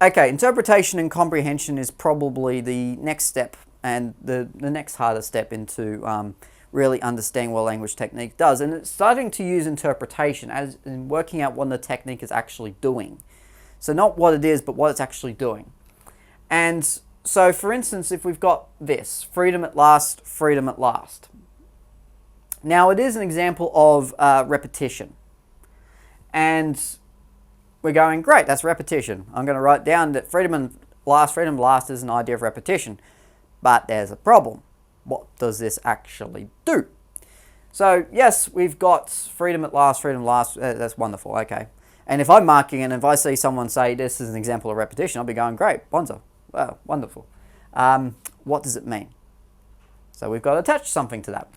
Okay, interpretation and comprehension is probably the next step and the next harder step into really understanding what a language technique does. And it's starting to use interpretation as in working out what the technique is actually doing. So not what it is, but what it's actually doing. And so, for instance, if we've got this, freedom at last, freedom at last. Now, it is an example of repetition. And we're going, great, that's repetition. I'm going to write down that freedom at last is an idea of repetition. But there's a problem. What does this actually do? So, yes, we've got freedom at last, that's wonderful, okay. And if I'm marking it, and if I see someone say this is an example of repetition, I'll be going, great, bonzo, wow, wonderful. What does it mean? So we've got to attach something to that.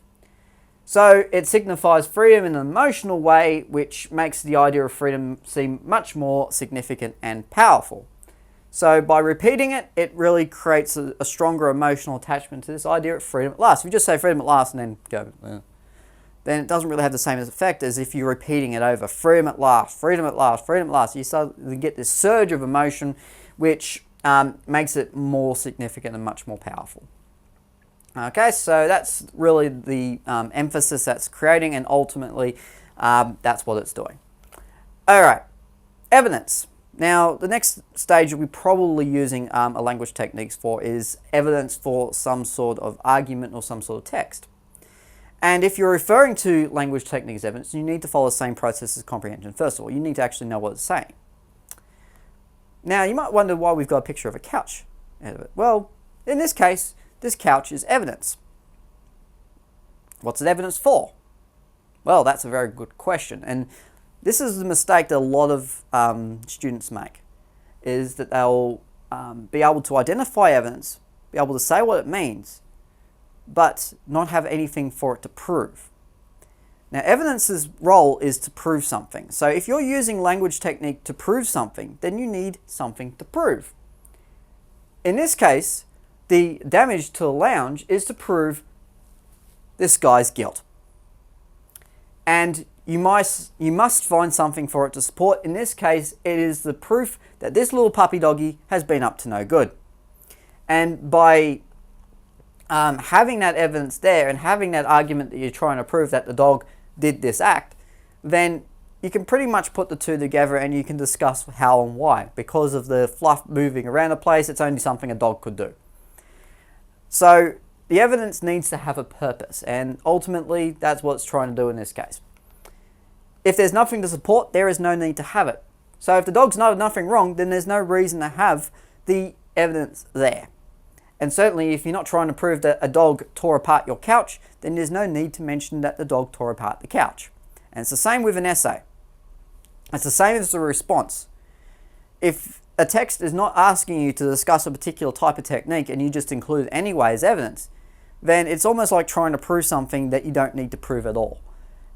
So it signifies freedom in an emotional way, which makes the idea of freedom seem much more significant and powerful. So by repeating it, it really creates a stronger emotional attachment to this idea of freedom at last. If you just say freedom at last and then go, then it doesn't really have the same effect as if you're repeating it over. Freedom at last, freedom at last, freedom at last. You start to get this surge of emotion, which makes it more significant and much more powerful. Okay, so that's really the emphasis that's creating, and ultimately that's what it's doing. All right, evidence. Now, the next stage we're probably using a language techniques for is evidence for some sort of argument or some sort of text. And if you're referring to language techniques evidence, you need to follow the same process as comprehension. First of all, you need to actually know what it's saying. Now, you might wonder why we've got a picture of a couch out of it. Well, in this case, this couch is evidence. What's it evidence for? Well, that's a very good question. And this is the mistake that a lot of students make, is that they'll be able to identify evidence, be able to say what it means, but not have anything for it to prove. Now, evidence's role is to prove something. So if you're using language technique to prove something, then you need something to prove. In this case, the damage to the lounge is to prove this guy's guilt. And you must find something for it to support. In this case, it is the proof that this little puppy doggy has been up to no good. And by having that evidence there and having that argument that you're trying to prove that the dog did this act, then you can pretty much put the two together and you can discuss how and why. Because of the fluff moving around the place, it's only something a dog could do. So the evidence needs to have a purpose, and ultimately that's what it's trying to do in this case. If there's nothing to support, there is no need to have it. So if the dog's not nothing wrong, then there's no reason to have the evidence there. And certainly if you're not trying to prove that a dog tore apart your couch, then there's no need to mention that the dog tore apart the couch. And it's the same with an essay. It's the same as a response. If a text is not asking you to discuss a particular type of technique and you just include it anyway as evidence, then it's almost like trying to prove something that you don't need to prove at all.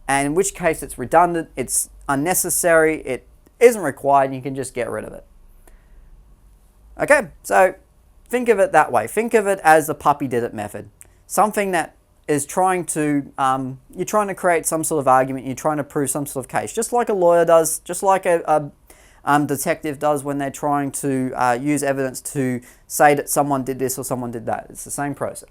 And in which case it's redundant, it's unnecessary, it isn't required, and you can just get rid of it. Okay, so think of it that way. Think of it as the puppy did it method. Something that is trying to, you're trying to create some sort of argument, you're trying to prove some sort of case, just like a lawyer does, just like a detective does when they're trying to use evidence to say that someone did this or someone did that. It's the same process.